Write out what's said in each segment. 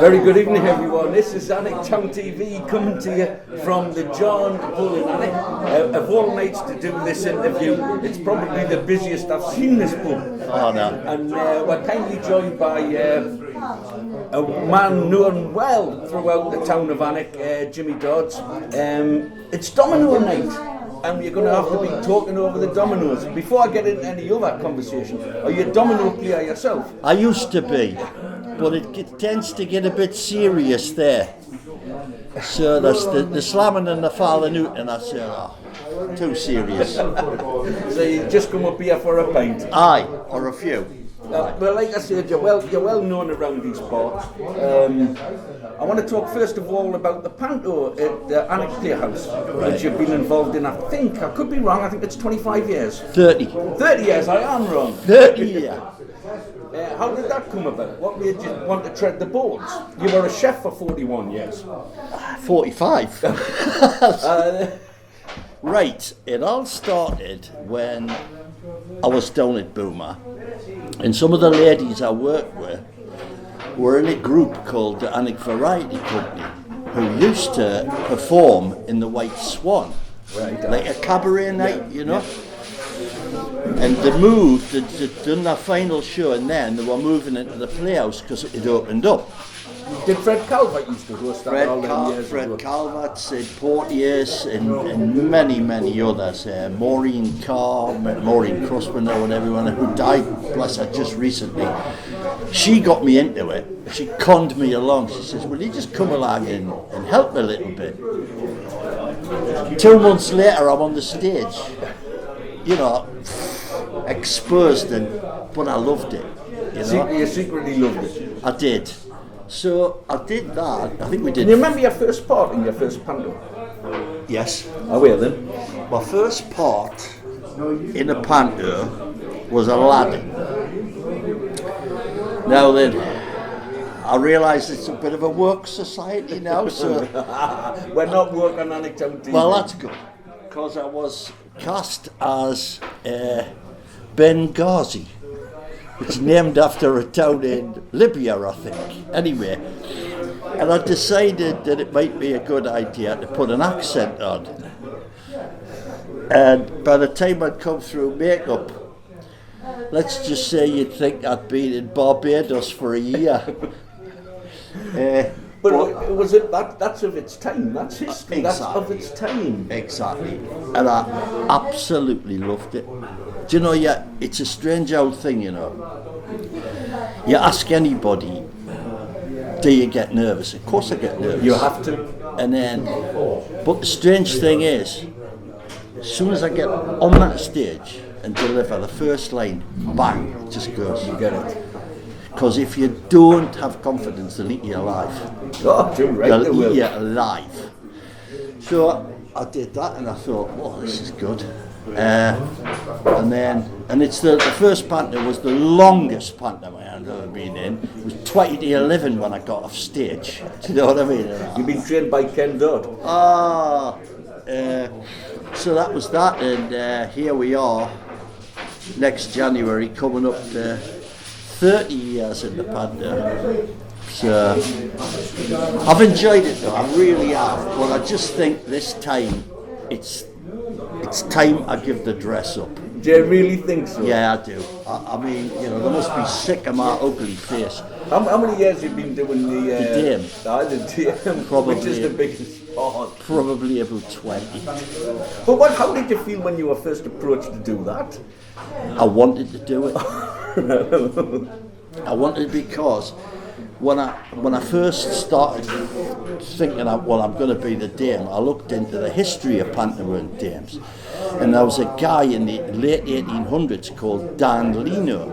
Very good evening, everyone. This is Alnwick Town TV coming to you from the John Bull in Alnwick. Of all nights to do this interview, it's probably the busiest I've seen this pub. Oh, no. And we're kindly joined by a man known well throughout the town of Alnwick, Jimmy Dodds. It's Domino night, and you're going to have to be talking over the dominoes. Before I get into any other conversation, are you a domino player yourself? I used to be, but it tends to get a bit serious there. So that's the slamming and the falling out, and that's too serious. So you just come up here for a pint? Aye, or a few. Well, like I said, you're well known around these parts. I want to talk first of all about the Panto at the Alnwick Playhouse, which you've been involved in. I could be wrong, I think it's 25 years. 30. 30 years, I am wrong. 30 years. How did that come about? What made you want to tread the boards? You were a chef for 41 years. 45. Right, it all started when I was down at Boomer, and some of the ladies I worked with were in a group called the Alnwick Variety Company, who used to perform in the White Swan, like a cabaret night, you know. And they moved, they'd done their final show, and then they were moving into the Playhouse because it had opened up. Did Fred Calvert used to host that all them years Fred ago? Calvert, Sid Porteous, and many others. Maureen Carr, Maureen Crossman, or everyone who died, bless her, just recently. She got me into it. She conned me along. She says, "Will you just come along and help me a little bit?" 2 months later, I'm on the stage. You know, exposed, but I loved it. You know? You secretly loved it. I did. So I did that. I think we did. Can you remember your first part in your first Panto? Yes. Oh, well then. My first part in a Panto was Aladdin. Now then, I realise it's a bit of a work society now, so we're not working on it Town TV. well, that's good, because I was cast as Benghazi. It's named after a town in Libya, I think. Anyway, and I decided that it might be a good idea to put an accent on. And by the time I'd come through makeup, let's just say you'd think I'd been in Barbados for a year. But was it that's of its time? That's history. Exactly. That's of its time. Exactly, and I absolutely loved it. Do you know? Yeah, it's a strange old thing, you know. You ask anybody, do you get nervous? Of course I get nervous. You have to. And then, but the strange thing is, as soon as I get on that stage and deliver the first line, bang, it just goes. You get it. Because if you don't have confidence, they'll eat you alive. Oh, you're right. They'll eat you alive. So I did that, and I thought, "Oh, this is good." And it's the first Panto was the longest Panto I've ever been in. It was 2011 when I got off stage. Do you know what I mean? You've been trained by Ken Dodd. So that was that, and here we are, next January, coming up to 30 years in the Panto. So I've enjoyed it though, I really have. But I just think this time it's time I give the dress up. Do you really think so? Yeah, I do. I mean, you know, they must be sick of my ugly face. How many years have you been doing the Dame? The Dame, Probably. which is the biggest part. Probably about 20. But how did you feel when you were first approached to do that? I wanted to do it. I wanted because when I first started thinking, I'm going to be the Dame, I looked into the history of pantomime dames, and there was a guy in the late 1800s called Dan Leno,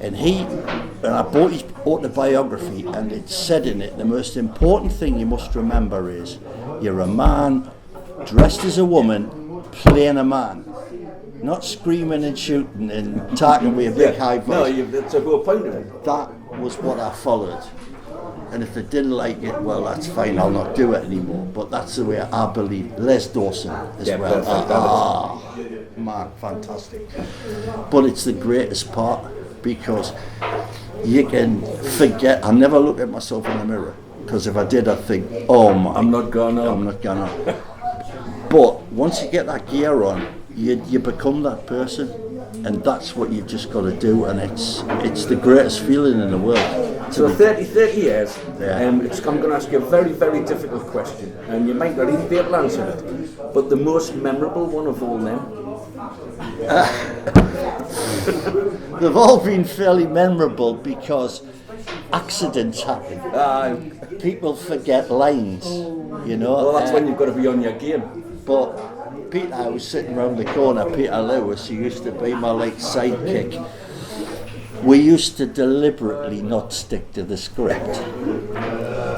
and I bought his autobiography, and it said in it, the most important thing you must remember is you're a man dressed as a woman playing a man. Not screaming and shooting and talking with a big high voice. No, that's a good point of it. That was what I followed. And if they didn't like it, well, that's fine, I'll not do it anymore. But that's the way I believe. Les Dawson as well. Man, fantastic. But it's the greatest part because you can forget. I never look at myself in the mirror, because if I did, I'd think, oh my, I'm not gonna. I'm not gonna. But once you get that gear on, you become that person, and that's what you've just got to do, and it's the greatest feeling in the world. So 30 years, Yeah. I'm going to ask you a very, very difficult question, and you might not even be able to answer it, but the most memorable one of all them? They've all been fairly memorable because accidents happen. People forget lines, you know. Well, that's when you've got to be on your game. But Peter, I was sitting round the corner, Peter Lewis, who used to be my like sidekick, we used to deliberately not stick to the script.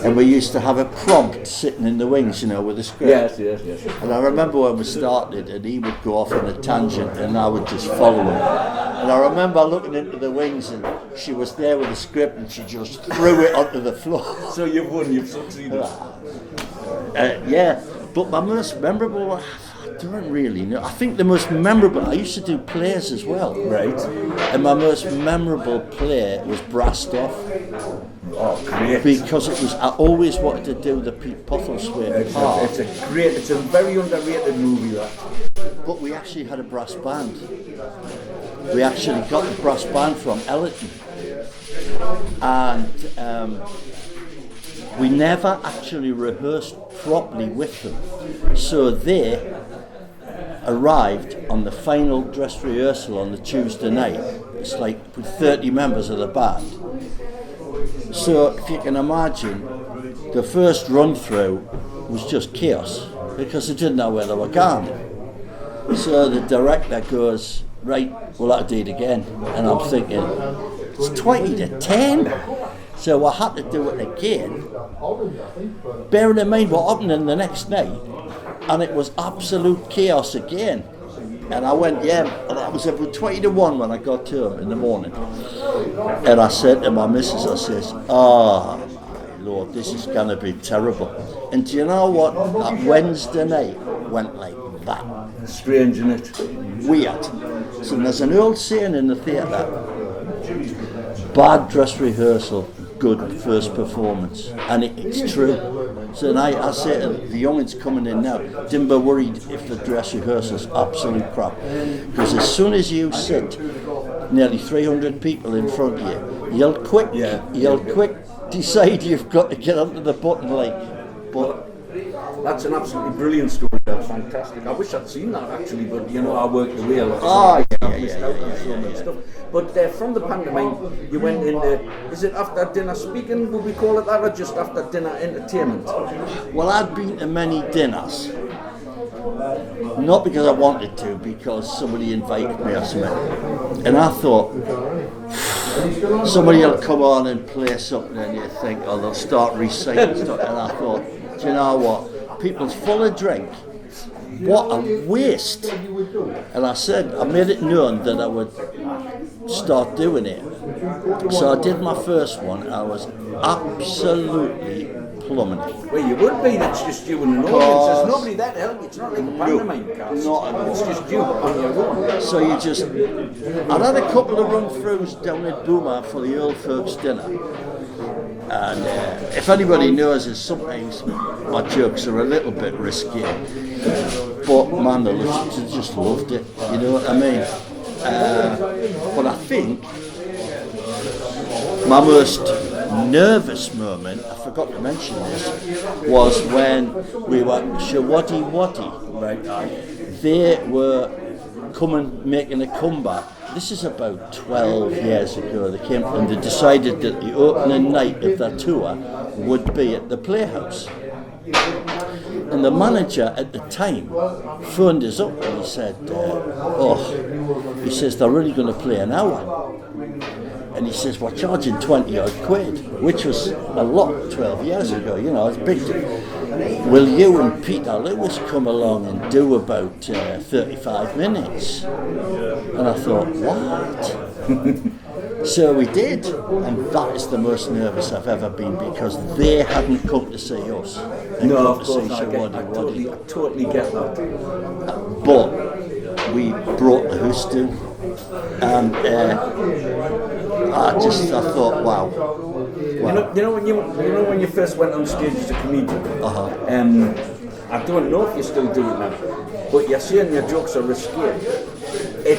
And we used to have a prompt sitting in the wings, you know, with the script. Yes. And I remember when we started, and he would go off on a tangent, and I would just follow him. And I remember looking into the wings, and she was there with the script, and she just threw it onto the floor. So you've won, you've succeeded. Yeah, but my most memorable one, I don't really know. I think the most memorable, I used to do plays as well. Right. And my most memorable play was Brassed Off. Oh, great. Because it was, I always wanted to do the Pete Postlethwaite part. It's a very underrated movie, that. But we actually had a brass band. We actually got the brass band from Ellerton. And we never actually rehearsed properly with them. So they arrived on the final dress rehearsal on the Tuesday night. It's like with 30 members of the band. So if you can imagine, the first run through was just chaos because they didn't know where they were going. So the director goes, right, we'll have to do it again. And I'm thinking, it's 20 to 10. So I had to do it again. Bearing in mind what happened the next night, and it was absolute chaos again. And I went, and I was about 20 to 1 when I got to him in the morning. And I said to my missus, I says, oh my Lord, this is going to be terrible. And do you know what? That Wednesday night went like that. Strange, isn't it? Weird. So there's an old saying in the theatre, bad dress rehearsal, good first performance. And it's true. So I say to the youngins coming in now, don't be worried if the dress rehearsal's absolute crap. Because as soon as you sit nearly 300 people in front of you, you'll quick decide you've got to get onto the button like. But that's an absolutely brilliant story. That's fantastic. I wish I'd seen that actually, but you know, I worked away a lot. Stuff. But from the pantomime, you went into, is it after dinner speaking, would we call it that, or just after dinner entertainment? Well, I'd been to many dinners. Not because I wanted to, because somebody invited me or something. And I thought, somebody will come on and play something and you think, oh, they'll start reciting stuff. And I thought, do you know what? People's full of drink. What a waste. And I made it known that I would start doing it. So I did my first one. I was absolutely plummeting. Well, you would be, that's just you and an audience. There's nobody there to help you. It's not like a pantomime cast. It's just you on your own. So I had a couple of run-throughs down at Boomer for the old folks' dinner. And if anybody knows it, sometimes my jokes are a little bit risky. But man, they just loved it, you know what I mean? But I think my most nervous moment, I forgot to mention this, was when we were Shawaddy Waddy. Right. They were making a comeback. This is about 12 years ago. They came and they decided that the opening night of their tour would be at the Playhouse. And the manager at the time phoned us up and he said, he says, they're really going to play an hour. And he says, we're charging 20 odd quid, which was a lot 12 years ago, you know, it's big. Will you and Peter Lewis come along and do about 35 minutes? And I thought, what? So we did, and that is the most nervous I've ever been because they hadn't come to see us. No, of course, I totally get that. But we brought the host in, and I thought, wow. You know when you first went on stage as a comedian. I don't know if you still do it now, but you're saying your jokes are risky. We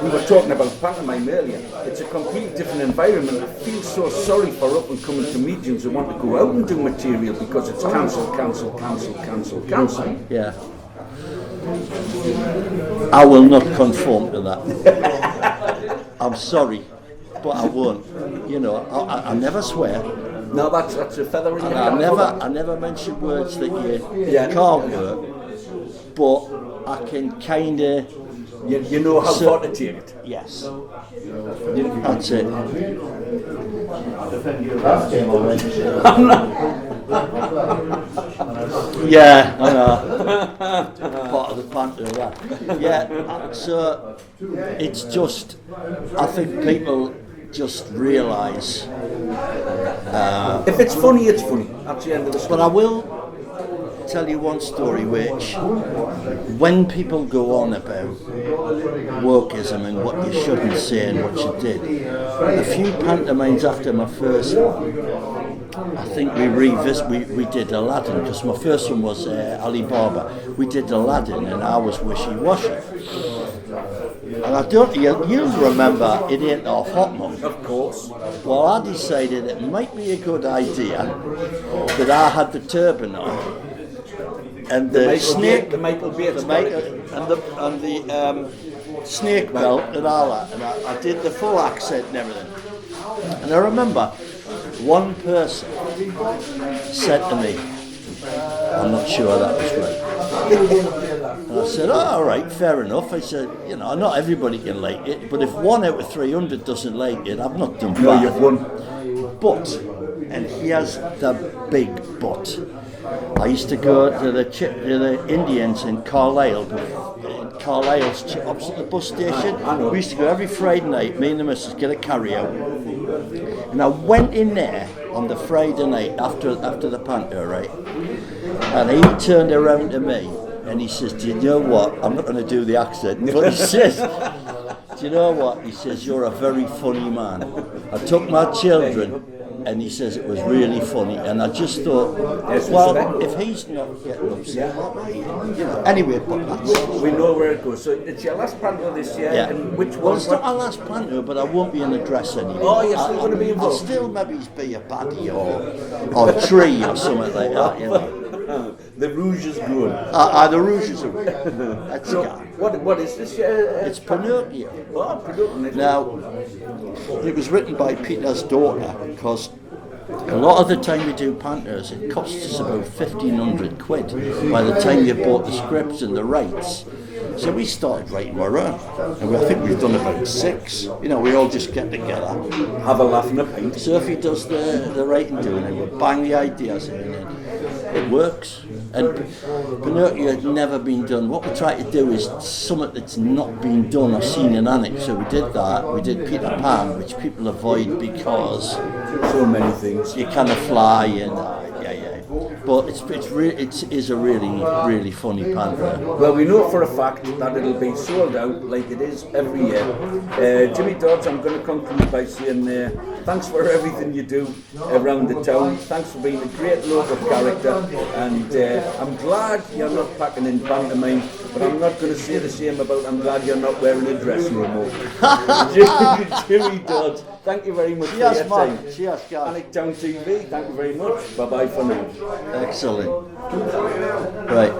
were talking about pantomime earlier. It's a completely different environment. I feel so sorry for up and coming comedians who want to go out and do material because it's cancel. Yeah. I will not conform to that. I'm sorry, but I won't. You know, I never swear. No, that's a feather in your cap. I never mention words that you can't work, but I can kind of... You know how far to take it. Yes. That's it. Yeah, I know. Part of the banter, that. Yeah, so it's just, I think people just realise... if it's funny, it's funny. That's the end of the story. But I will tell you one story which, when people go on about wokeism and what you shouldn't say and what you did, a few pantomimes after my first one, I think we did Aladdin, because my first one was Alibaba. We did Aladdin and I was wishy-washy. And I don't, you'll remember It Ain't No Hot Mum. Of course. Well, I decided it might be a good idea that I had the turban on and the snake, the Michael Bates, and the snake belt and all that, and I did the full accent and everything. And I remember one person said to me, "I'm not sure that was right." And I said, "Oh, all right, fair enough." I said, "You know, not everybody can like it, but if 1 out of 300 doesn't like it, I've not done bad." No, you've won. But, and here's the big but. I used to go to the Indians in Carlisle, opposite the bus station. We used to go every Friday night, me and the missus get a carry out. And I went in there on the Friday night after the panto, right? And he turned around to me and he says, "Do you know what? I'm not going to do the accent, but he says, do you know what? He says, you're a very funny man. I took my children." And he says it was really funny, and I just thought, well, if he's not getting upset, you know. Anyway, but that's... We know where it goes. So it's your last panto this year, and which one? Well, it's not our last panto, but I won't be in the dress anymore. Oh, you're still going to be involved? I'll still maybe be a baddie or tree or something like that, you know. The rouge is good. The rouge is good. That's so, what is this? It's Pinocchio. Oh, Pinocchio. Now, it was written by Peter's daughter, because a lot of the time we do pantos, it costs us about 1,500 quid by the time you bought the scripts and the rights. So we started writing our own, and I think we've done about 6. You know, we all just get together, have a laugh and a pint. Sophie does the writing doing it, we bang the ideas in, and it works. And Pinocchio had never been done. What we try to do is something that's not been done or seen in Alnwick. So we did that. We did Peter Pan, which people avoid because so many things. You kind of fly and but it is a really funny panto. Well, we know for a fact that it'll be sold out like it is every year. Jimmy Dodds, I'm going to conclude by saying thanks for everything you do around the town. Thanks for being a great local character, and I'm glad you're not packing in pantomime, but I'm not going to say the same about I'm glad you're not wearing a dress no more. Jimmy Dodds, thank you very much for your time. Cheers, guys. Alnwick Town TV, thank you very much. Bye-bye for now. Excellent. Right.